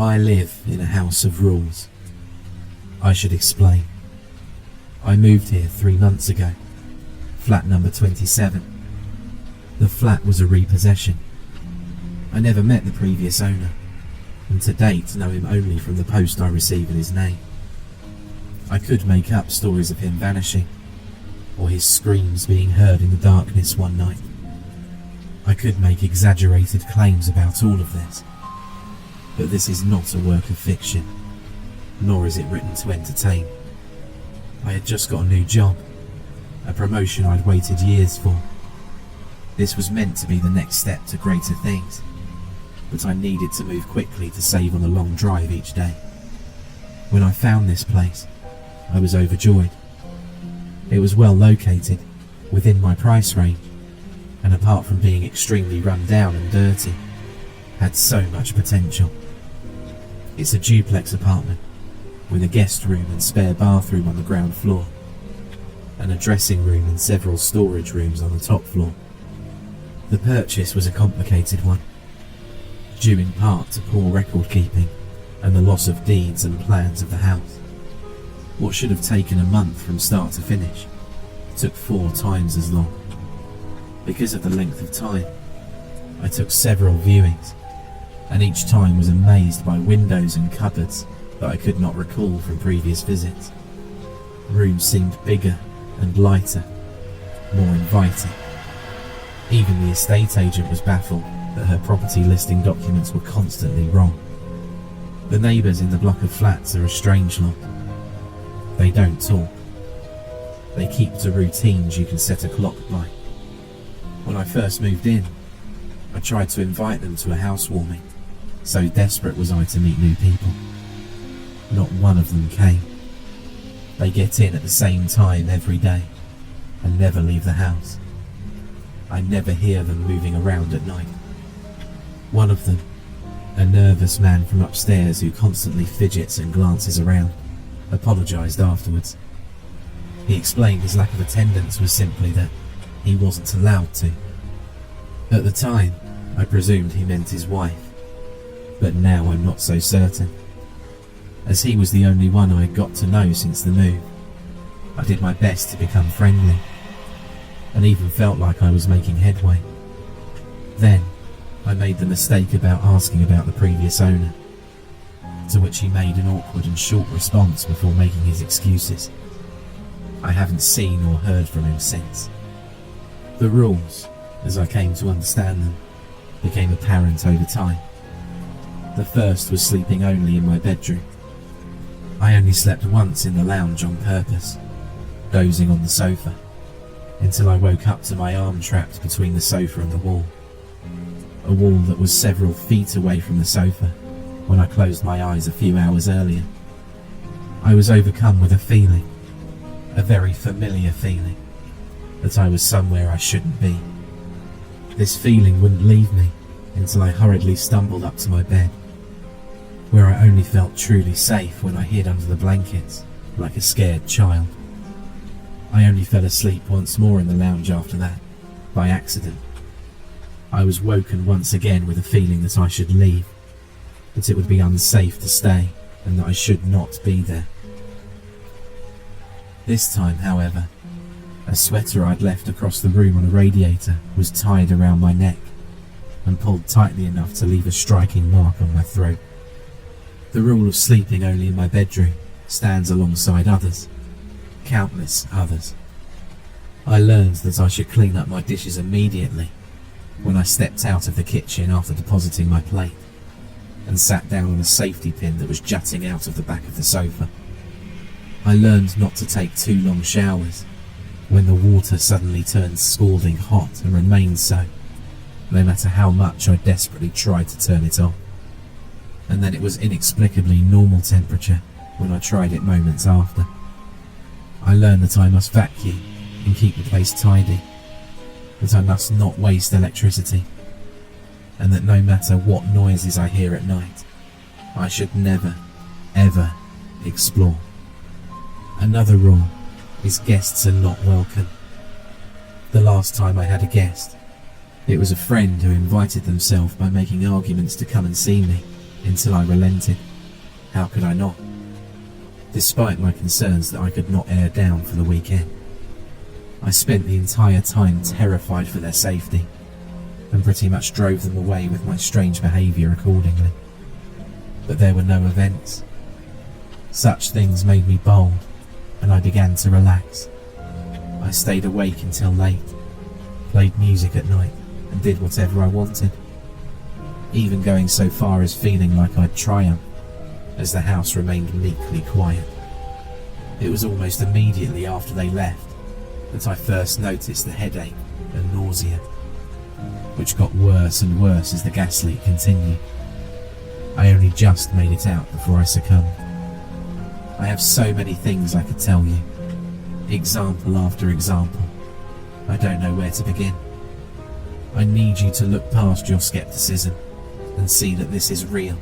I live in a house of rules. I should explain. I moved here 3 months ago, flat number 27. The flat was a repossession. I never met the previous owner, and to date know him only from the post I receive in his name. I could make up stories of him vanishing, or his screams being heard in the darkness one night. I could make exaggerated claims about all of this, but this is not a work of fiction, nor is it written to entertain. I had just got a new job, a promotion I'd waited years for. This was meant to be the next step to greater things, but I needed to move quickly to save on a long drive each day. When I found this place, I was overjoyed. It was well located, within my price range, and apart from being extremely run down and dirty, had so much potential. It's a duplex apartment, with a guest room and spare bathroom on the ground floor, and a dressing room and several storage rooms on the top floor. The purchase was a complicated one, due in part to poor record keeping and the loss of deeds and plans of the house. What should have taken a month from start to finish took 4 times as long. Because of the length of time, I took several viewings, and each time was amazed by windows and cupboards that I could not recall from previous visits. Rooms seemed bigger and lighter, more inviting. Even the estate agent was baffled that her property listing documents were constantly wrong. The neighbours in the block of flats are a strange lot. They don't talk. They keep to routines you can set a clock by. When I first moved in, I tried to invite them to a housewarming, so desperate was I to meet new people. Not one of them came. They get in at the same time every day, and never leave the house. I never hear them moving around at night. One of them, a nervous man from upstairs who constantly fidgets and glances around, apologised afterwards. He explained his lack of attendance was simply that he wasn't allowed to. At the time, I presumed he meant his wife, but now I'm not so certain. As he was the only one I had got to know since the move, I did my best to become friendly, and even felt like I was making headway. Then, I made the mistake about asking about the previous owner, to which he made an awkward and short response before making his excuses. I haven't seen or heard from him since. The rules, as I came to understand them, became apparent over time. The first was sleeping only in my bedroom. I only slept once in the lounge on purpose, dozing on the sofa, until I woke up to my arm trapped between the sofa and the wall. A wall that was several feet away from the sofa when I closed my eyes a few hours earlier. I was overcome with a feeling, a very familiar feeling, that I was somewhere I shouldn't be. This feeling wouldn't leave me until I hurriedly stumbled up to my bed, where I only felt truly safe when I hid under the blankets like a scared child. I only fell asleep once more in the lounge after that, by accident. I was woken once again with a feeling that I should leave, that it would be unsafe to stay, and that I should not be there. This time, however, a sweater I'd left across the room on a radiator was tied around my neck and pulled tightly enough to leave a striking mark on my throat. The rule of sleeping only in my bedroom stands alongside others, countless others. I learned that I should clean up my dishes immediately when I stepped out of the kitchen after depositing my plate, and sat down on a safety pin that was jutting out of the back of the sofa. I learned not to take too long showers when the water suddenly turns scalding hot and remains so, no matter how much I desperately tried to turn it off. And then it was inexplicably normal temperature when I tried it moments after. I learned that I must vacuum and keep the place tidy, that I must not waste electricity, and that no matter what noises I hear at night, I should never, ever explore. Another rule is guests are not welcome. The last time I had a guest, it was a friend who invited themselves by making arguments to come and see me until I relented. How could I not? Despite my concerns that I could not air down for the weekend, I spent the entire time terrified for their safety, and pretty much drove them away with my strange behaviour accordingly. But there were no events. Such things made me bold, and I began to relax. I stayed awake until late, played music at night, and did whatever I wanted, even going so far as feeling like I'd triumph as the house remained meekly quiet. It was almost immediately after they left that I first noticed the headache and nausea, which got worse and worse as the gas leak continued. I only just made it out before I succumbed. I have so many things I could tell you, example after example. I don't know where to begin. I need you to look past your skepticism and see that this is real,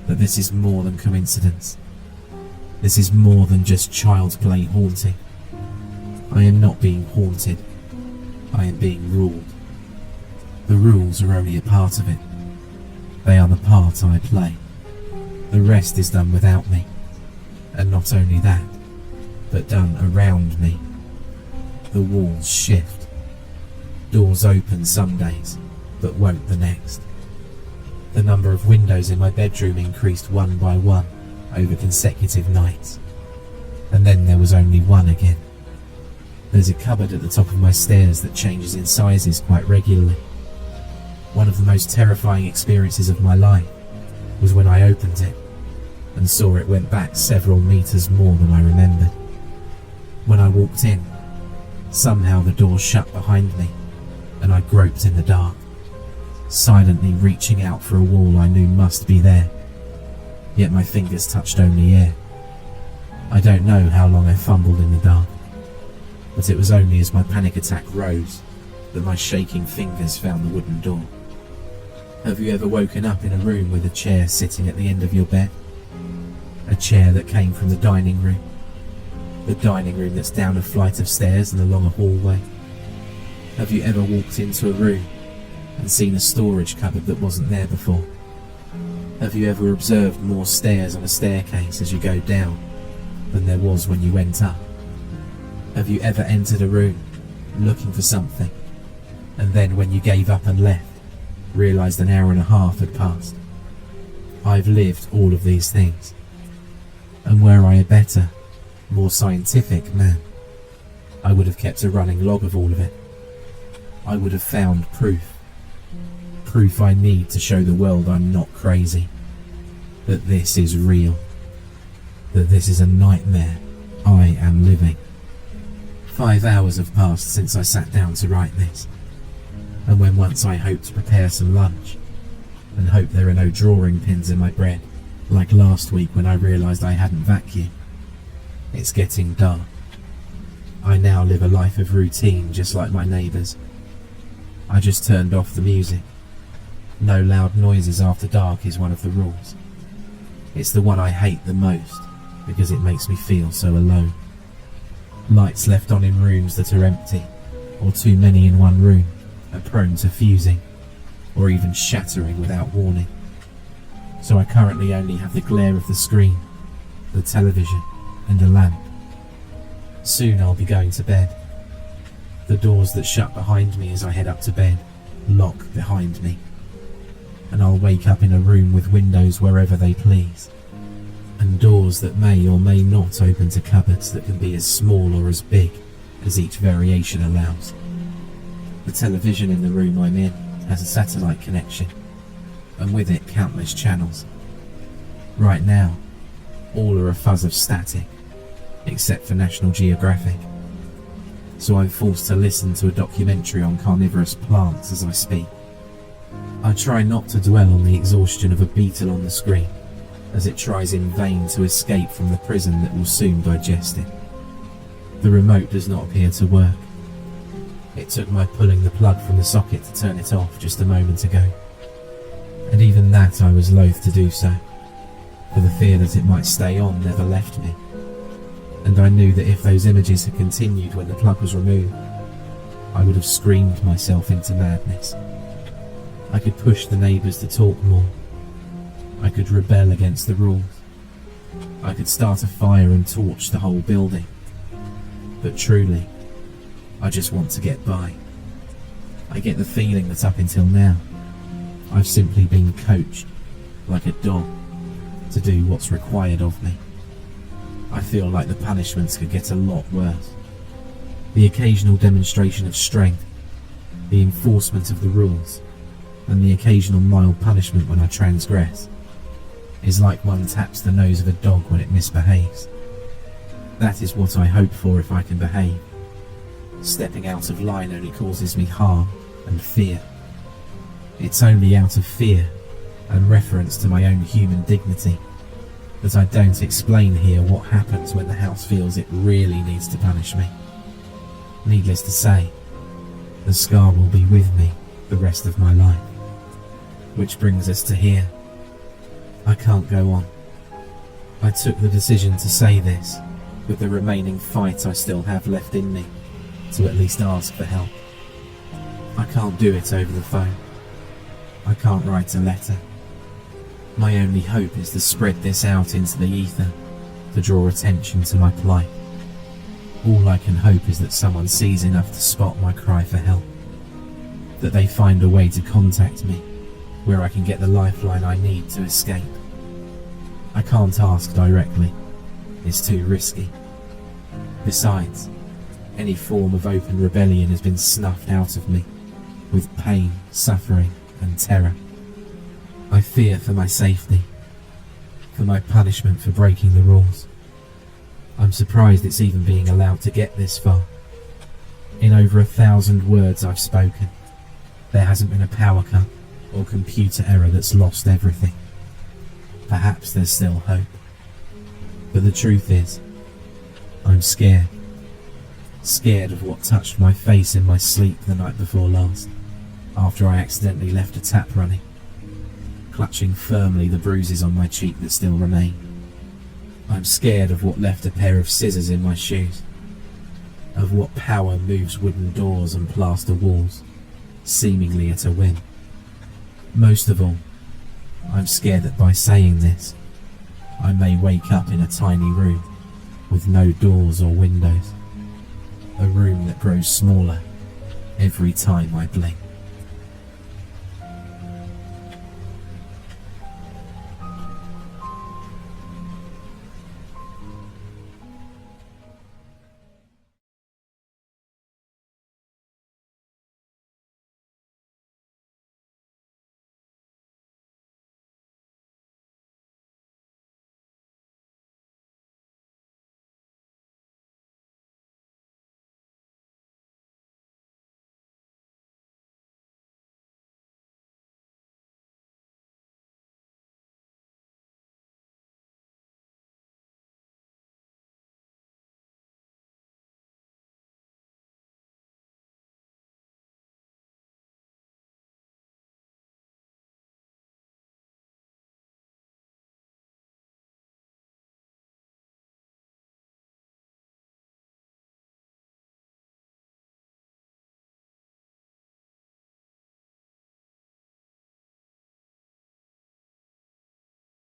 that this is more than coincidence. This is more than just child's play haunting. I am not being haunted, I am being ruled. The rules are only a part of it. They are the part I play. The rest is done without me, and not only that, but done around me. The walls shift. Doors open some days, but won't the next. The number of windows in my bedroom increased one by one over consecutive nights, and then there was only one again. There's a cupboard at the top of my stairs that changes in sizes quite regularly. One of the most terrifying experiences of my life was when I opened it and saw it went back several meters more than I remembered. When I walked in, somehow the door shut behind me and I groped in the dark, silently reaching out for a wall I knew must be there, yet my fingers touched only air. I don't know how long I fumbled in the dark, but it was only as my panic attack rose that my shaking fingers found the wooden door. Have you ever woken up in a room with a chair sitting at the end of your bed? A chair that came from the dining room. The dining room that's down a flight of stairs and along a hallway. Have you ever walked into a room and seen a storage cupboard that wasn't there before? Have you ever observed more stairs on a staircase as you go down than there was when you went up? Have you ever entered a room looking for something, and then when you gave up and left, realised an hour and a half had passed? I've lived all of these things, and were I a better, more scientific man, I would have kept a running log of all of it. I would have found proof I need to show the world I'm not crazy, that this is real, that this is a nightmare I am living. 5 hours have passed since I sat down to write this, and when once I hoped to prepare some lunch, and hope there are no drawing pins in my bread, like last week when I realised I hadn't vacuumed. It's getting dark. I now live a life of routine just like my neighbours. I just turned off the music. No loud noises after dark is one of the rules. It's the one I hate the most because it makes me feel so alone. Lights left on in rooms that are empty, or too many in one room, are prone to fusing, or even shattering without warning. So I currently only have the glare of the screen, the television, and a lamp. Soon I'll be going to bed. The doors that shut behind me as I head up to bed lock behind me, and I'll wake up in a room with windows wherever they please, and doors that may or may not open to cupboards that can be as small or as big as each variation allows. The television in the room I'm in has a satellite connection, and with it countless channels. Right now, all are a fuzz of static, except for National Geographic, so I'm forced to listen to a documentary on carnivorous plants as I speak. I try not to dwell on the exhaustion of a beetle on the screen, as it tries in vain to escape from the prison that will soon digest it. The remote does not appear to work. It took my pulling the plug from the socket to turn it off just a moment ago, and even that I was loath to do so, for the fear that it might stay on never left me, and I knew that if those images had continued when the plug was removed, I would have screamed myself into madness. I could push the neighbours to talk more, I could rebel against the rules. I could start a fire and torch the whole building. But truly, I just want to get by. I get the feeling that up until now, I've simply been coached, like a dog, to do what's required of me. I feel like the punishments could get a lot worse. The occasional demonstration of strength, the enforcement of the rules, and the occasional mild punishment when I transgress, is like one taps the nose of a dog when it misbehaves. That is what I hope for if I can behave. Stepping out of line only causes me harm and fear. It's only out of fear and reference to my own human dignity that I don't explain here what happens when the house feels it really needs to punish me. Needless to say, the scar will be with me the rest of my life. Which brings us to here. I can't go on. I took the decision to say this with the remaining fight I still have left in me, to at least ask for help. I can't do it over the phone. I can't write a letter. My only hope is to spread this out into the ether, to draw attention to my plight. All I can hope is that someone sees enough to spot my cry for help, that they find a way to contact me, where I can get the lifeline I need to escape. I can't ask directly, it's too risky. Besides, any form of open rebellion has been snuffed out of me, with pain, suffering, and terror. I fear for my safety, for my punishment for breaking the rules. I'm surprised it's even being allowed to get this far. In over 1,000 words I've spoken, there hasn't been a power cut or computer error that's lost everything. Perhaps there's still hope. But the truth is, I'm scared. Scared of what touched my face in my sleep the night before last, after I accidentally left a tap running, clutching firmly the bruises on my cheek that still remain. I'm scared of what left a pair of scissors in my shoes, of what power moves wooden doors and plaster walls, seemingly at a whim. Most of all, I'm scared that by saying this, I may wake up in a tiny room with no doors or windows, a room that grows smaller every time I blink.